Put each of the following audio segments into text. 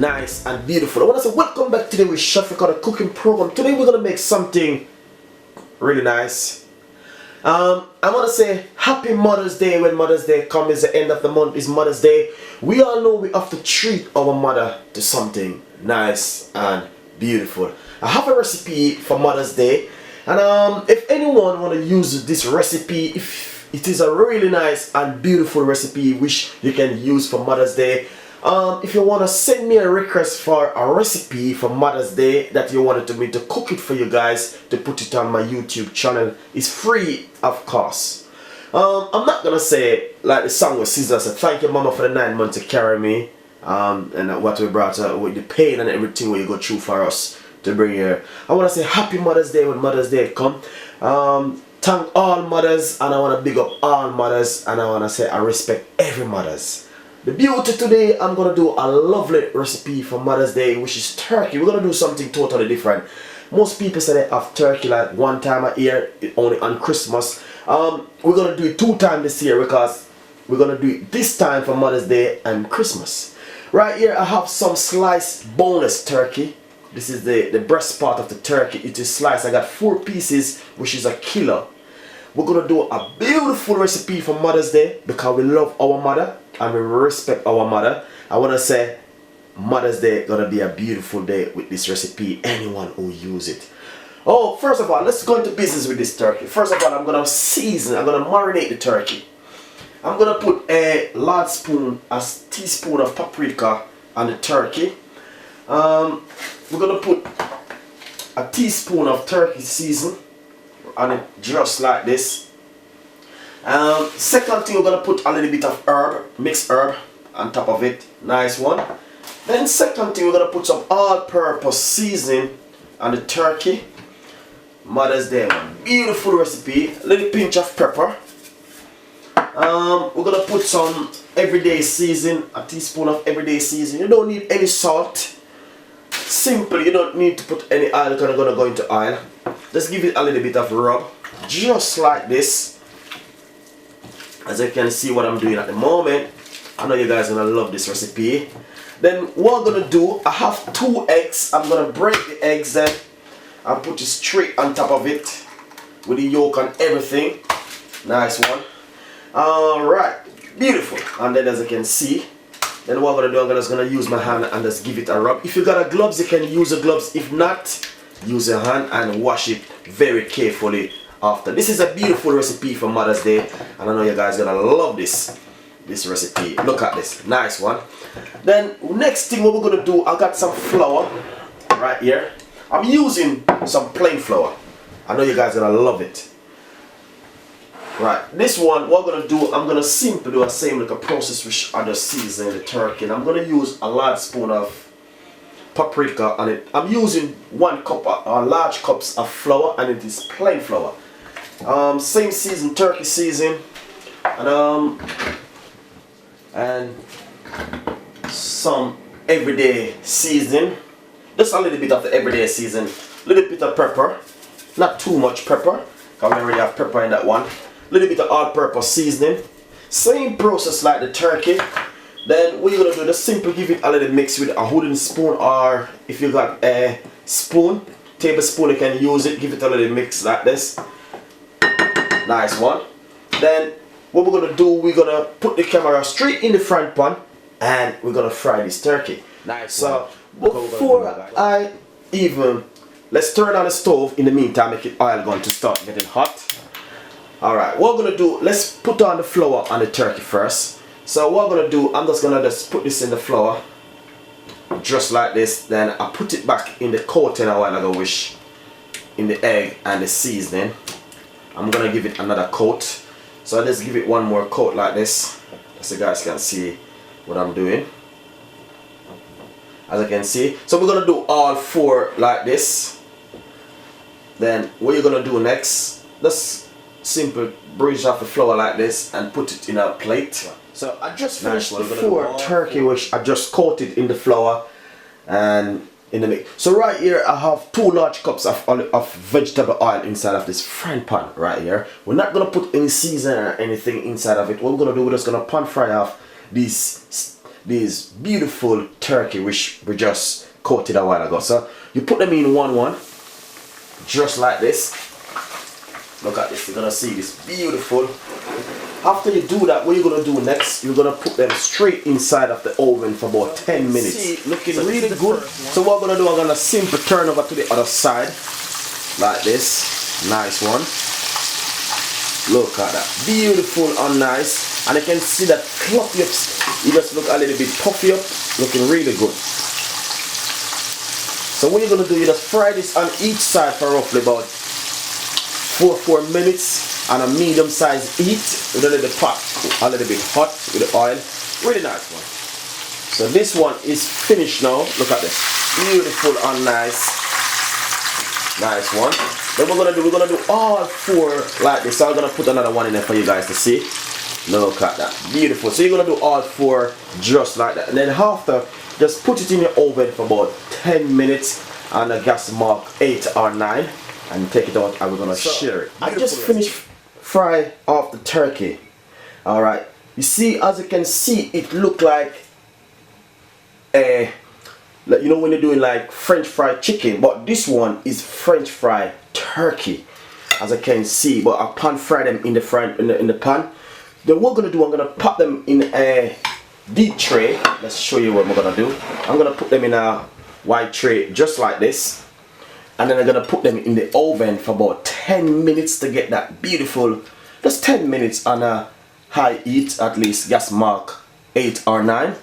nice and beautiful. I want to say welcome back today with Chef Ricardo cooking program. Today we're going to make something really nice. I want to say happy Mother's Day. When Mother's Day comes, the end of the month is Mother's Day. We all know we have to treat our mother to something nice and beautiful. I have a recipe for Mother's Day, and if anyone want to use this recipe, if it is a really nice and beautiful recipe which you can use for Mother's Day. If you want to send me a request for a recipe for Mother's Day that you wanted me to cook it for you guys, to put it on my YouTube channel, it's free of cost. I'm not gonna say like the song with Caesar said, thank you mama for the 9 months to carry me, and what we brought with the pain and everything what you go through for us to bring here. I want to say happy Mother's Day when Mother's Day come. Thank all mothers, and I want to big up all mothers, and I want to say I respect every mothers. The beauty today, I'm going to do a lovely recipe for Mother's Day, which is turkey. We're going to do something totally different. Most people say they have turkey like one time a year, only on Christmas. We're going to do it 2 times this year because we're going to do it this time for Mother's Day and Christmas. Right here I have some sliced boneless turkey. This is the breast part of the turkey. It is sliced. I got 4 pieces, which is 1 kilo. We're going to do a beautiful recipe for Mother's Day because we love our mother and we respect our mother. I want to say Mother's Day is going to be a beautiful day with this recipe, anyone who use it. Oh, first of all, let's go into business with this turkey. First of all, I'm going to season, I'm going to marinate the turkey. I'm going to put a large spoon, a teaspoon of paprika on the turkey. We're going to put a teaspoon of turkey season on it, just like this. Second thing, we're going to put a little bit of herb, mixed herb on top of it. Nice one. Then second thing, we're going to put some all-purpose seasoning on the turkey. Mother's Day one. Beautiful recipe. A little pinch of pepper. We're going to put some everyday seasoning, a teaspoon of everyday seasoning. You don't need any salt. Simple, you don't need to put any oil because I'm going to go into oil. Just give it a little bit of rub, just like this. As you can see what I'm doing at the moment. I know you guys are going to love this recipe. Then what I'm going to do, I have 2 eggs. I'm going to break the eggs then and put it straight on top of it with the yolk and everything. Nice one. Alright, beautiful. And then as you can see, then what I'm going to do, I'm just going to use my hand and just give it a rub. If you got a gloves, you can use the gloves. If not, use your hand and wash it very carefully after. This is a beautiful recipe for Mother's Day, and I know you guys are going to love this recipe. Look at this. Nice one. Then next thing what we're going to do, I got some flour right here. I'm using some plain flour. I know you guys are going to love it. Right, this one, what I'm going to do, I'm going to simply do the same like a process which I just season the turkey. And I'm going to use a large spoon of paprika on it. I'm using 1 cup or large cups of flour, and it is plain flour. Same season, turkey season, and some everyday seasoning. Just a little bit of the everyday seasoning, a little bit of pepper, not too much pepper, because we already have pepper in that one. Little bit of all-purpose seasoning. Same process like the turkey. Then what you're gonna do, just simply give it a little mix with a wooden spoon, or if you got a spoon, tablespoon, you can use it. Give it a little mix like this. Nice one. Then what we're gonna do, we're gonna put the camera straight in the front pan, and we're gonna fry this turkey. Nice. So before I even, let's turn on the stove. In the meantime, make it oil going to start getting hot. Alright, what we're going to do, let's put on the flour on the turkey first. So what I'm going to do, I'm just going to just put this in the flour, just like this. Then I put it back in the coating a while ago, which in the egg and the seasoning. I'm going to give it another coat. So I just give it one more coat like this, so you guys can see what I'm doing. As you can see, so we're going to do all 4 like this. Then what you're going to do next, just simple bruise off the flour like this and put it in a plate. So I just finished the 4 turkey which I just coated in the flour and in the mix. So right here I have 2 large cups of vegetable oil inside of this frying pan right here. We're not going to put any seasoning or anything inside of it. What we're going to do, we're just going to pan fry off these these beautiful turkey which we just coated a while ago. So you put them in one, just like this. Look at this, you're gonna see this beautiful. After you do that, what you're gonna do next, you're gonna put them straight inside of the oven for about 10 minutes. See, looking really good. So what I'm gonna do, I'm gonna simply turn over to the other side, like this. Nice one. Look at that, beautiful and nice. And you can see that fluffy up. You just look a little bit puffy up, looking really good. So what you're gonna do, you just fry this on each side for roughly about 4 minutes on a medium size heat with a little pot, a little bit hot with the oil. Really nice one. So this one is finished now. Look at this, beautiful and nice. Nice one. Then we're gonna do all 4 like this. So I'm gonna put another one in there for you guys to see. Look at that, beautiful. So you're gonna do all 4 just like that, and then after, just put it in your oven for about 10 minutes on a gas mark 8 or 9, and take it out and we're gonna share it. I just finished fry off the turkey. All right, you see, as you can see, it look like a, you know when you're doing like French fried chicken, but this one is French fried turkey, as I can see. But I pan fry them in the pan. Then what I'm gonna do, I'm gonna pop them in a deep tray. Let's show you what I'm gonna do. I'm gonna put them in a white tray just like this, and then I'm gonna put them in the oven for about 10 minutes to get that beautiful, just 10 minutes on a high heat, at least gas mark 8 or 9,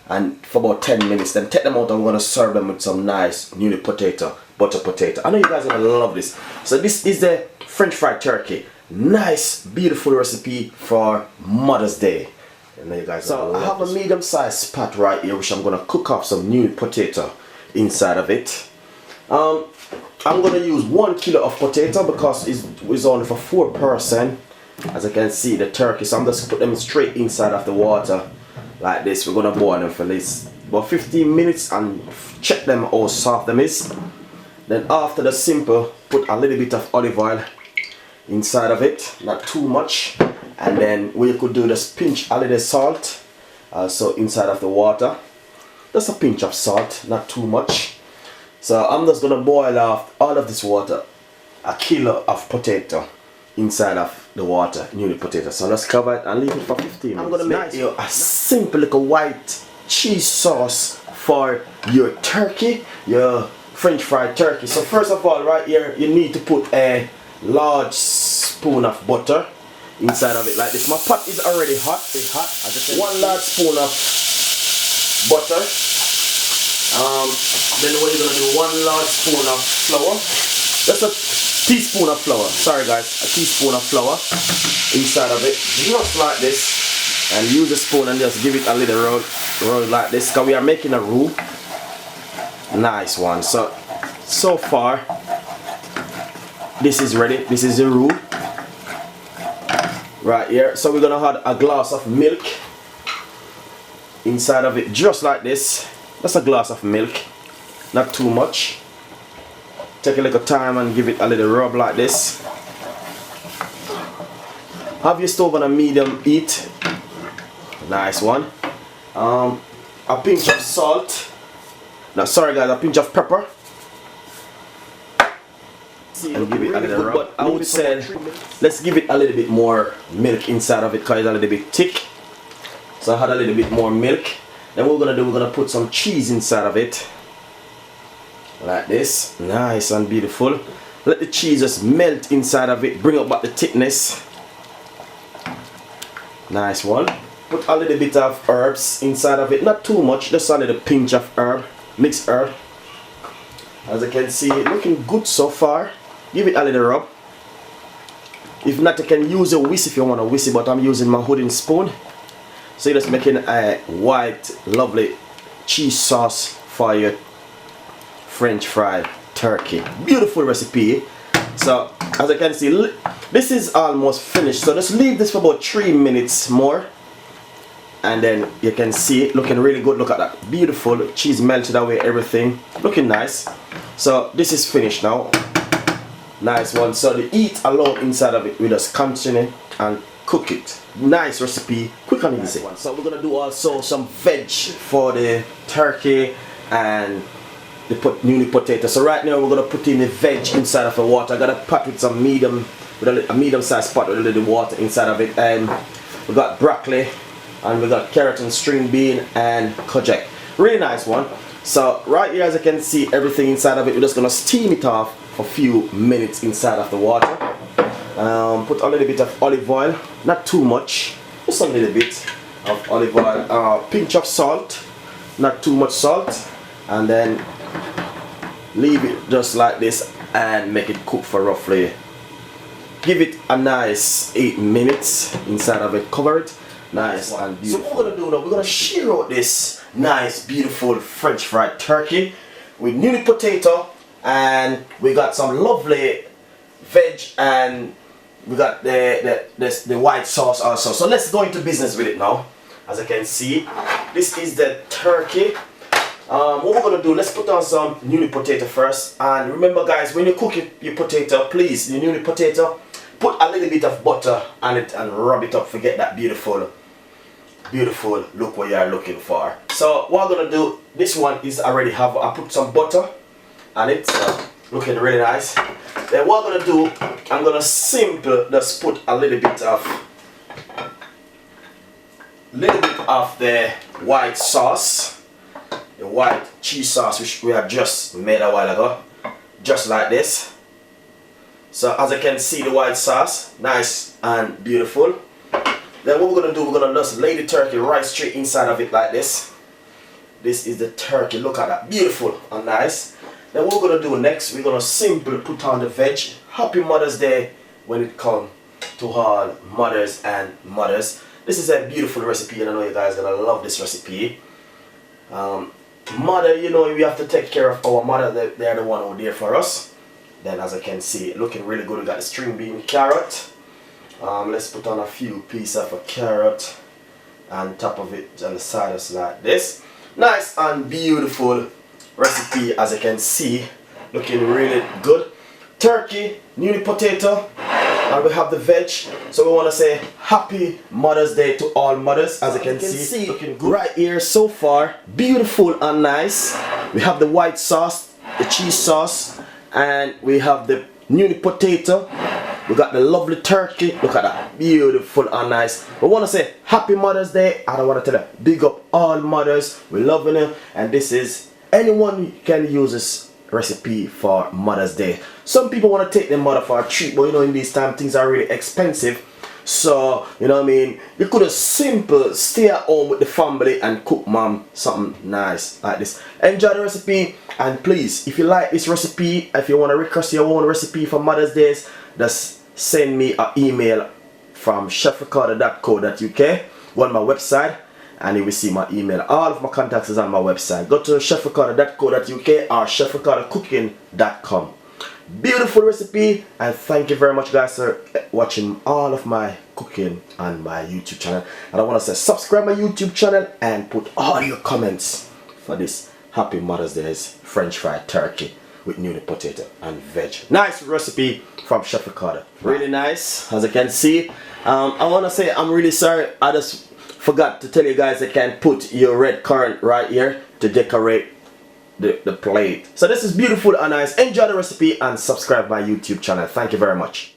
and for about 10 minutes. Then take them out and I'm gonna serve them with some nice newly butter potato. I know you guys are gonna love this. So this is the French fried turkey. Nice, beautiful recipe for Mother's Day. And you guys, so I have a medium-sized pot right here, which I'm gonna cook up some new potato inside of it. I'm gonna use 1 kilo of potato because it's only for 4 person. As I can see, the turkey. So I'm just put them straight inside of the water like this. We're gonna boil them for at least about 15 minutes and check them how soft them is. Then after the simple, put a little bit of olive oil inside of it, not too much, and then what you could do, just pinch a little salt so inside of the water, just a pinch of salt, not too much. So I'm just gonna boil off all of this water, a kilo of potato inside of the water, newly potato. So let's cover it and leave it for 15 minutes. I'm gonna make you a simple little white cheese sauce for your turkey, your French fried turkey. So first of all, right here, you need to put a large spoon of butter inside of it like this. My pot is already hot. It's hot. I just 1 large spoon of butter. Then what you're gonna do, 1 large spoon of flour. That's a teaspoon of flour. Sorry guys, a teaspoon of flour inside of it, just like this. And use a spoon and just give it a little roll like this, because we are making a roux. Nice one. So far, this is ready. This is the roux right here. So we're gonna add a glass of milk inside of it, just like this. That's a glass of milk, not too much. Take a little time and give it a little rub like this. Have your stove on a medium heat. Nice one. A pinch of salt. No, sorry guys, a pinch of pepper. And give it a little rub. But I would say, let's give it a little bit more milk inside of it because it's a little bit thick. So I had a little bit more milk. Then what we're gonna do, we're gonna put some cheese inside of it. Like this. Nice and beautiful. Let the cheese just melt inside of it. Bring up back the thickness. Nice one. Put a little bit of herbs inside of it. Not too much, just a little pinch of herb. Mixed herb. As you can see, looking good so far. Give it a little rub. If not, you can use a whisk if you want a whisk, but I'm using my wooden spoon. So you're just making a white, lovely cheese sauce for your French fried turkey. Beautiful recipe. So as you can see, this is almost finished. So just leave this for about 3 minutes more. And then you can see it looking really good. Look at that, beautiful cheese melted away, everything looking nice. So this is finished now. Nice one. So the heat alone inside of it, we just continue and cook it. Nice recipe, quick and easy. So we're gonna do also some veg for the turkey and the newly potato. So right now we're gonna put in the veg inside of the water. I got a pot with some medium, with a medium-sized pot with a little water inside of it, and we got broccoli, and we got carrot and string bean and kojak. Really nice one. So right here, as you can see, everything inside of it, we're just gonna steam it off for a few minutes inside of the water. Put a little bit of olive oil, not too much, just a little bit of olive oil, pinch of salt, not too much salt, and then leave it just like this and make it cook for roughly, give it a nice 8 minutes inside of it, cover it, nice and beautiful. So what we're gonna do now, we're gonna shear out this nice beautiful French fried turkey with newly potato, and we got some lovely veg, and we got the white sauce also. So let's go into business with it now. As you can see, this is the turkey. What we're gonna do, let's put on some newly potato first. And remember guys, when you cook your potato, please, your newly potato, put a little bit of butter on it and rub it up. Forget that beautiful look what you are looking for. So what I'm gonna do, this one is already I put some butter on it, so looking really nice. Then what I'm gonna do, I'm gonna simply just put a little bit of the white sauce, the white cheese sauce which we have just made a while ago, just like this. So as you can see, the white sauce, nice and beautiful. Then what we're gonna do, we're gonna just lay the turkey right straight inside of it like this. This is the turkey, look at that, beautiful and nice. Then what we're gonna do next, we're gonna simply put on the veg. Happy Mother's Day when it comes to all mothers and mothers. This is a beautiful recipe, and I know you guys are gonna love this recipe. Mother, you know, we have to take care of our mother. They're the one who are there for us. Then as I can see, looking really good. We got the string bean carrot. Let's put on a few pieces of a carrot on top of it on the side, just like this. Nice and beautiful recipe, as you can see, looking really good. Turkey, newly potato, and we have the veg. So we want to say happy Mother's Day to all mothers. As you can see, looking good right here so far, beautiful and nice. We have the white sauce, the cheese sauce, and we have the newly potato. We got the lovely turkey. Look at that, beautiful and nice. We want to say happy Mother's Day. I don't want to tell you, big up all mothers. We're loving them, and this is, anyone can use this recipe for Mother's Day. Some people want to take their mother for a treat, but you know, in these times things are really expensive. So you know what I mean, you could have simple stay at home with the family and cook mom something nice like this. Enjoy the recipe, and please, if you like this recipe, if you want to request your own recipe for Mother's Days, just send me an email from chefricardo.co.uk, go on my website, and you will see my email. All of my contacts is on my website. Go to chefricardo.co.uk or chefricardocooking.com. Beautiful recipe, and thank you very much guys for watching all of my cooking on my YouTube channel. And I want to say subscribe my YouTube channel and put all your comments for this happy Mother's Day's French fried turkey with newly potato and veg. Nice recipe from Chef Ricardo. Really nice, as you can see. I want to say I'm really sorry, I just forgot to tell you guys I can put your red currant right here to decorate the plate. So this is beautiful and nice. Enjoy the recipe and subscribe my YouTube channel. Thank you very much.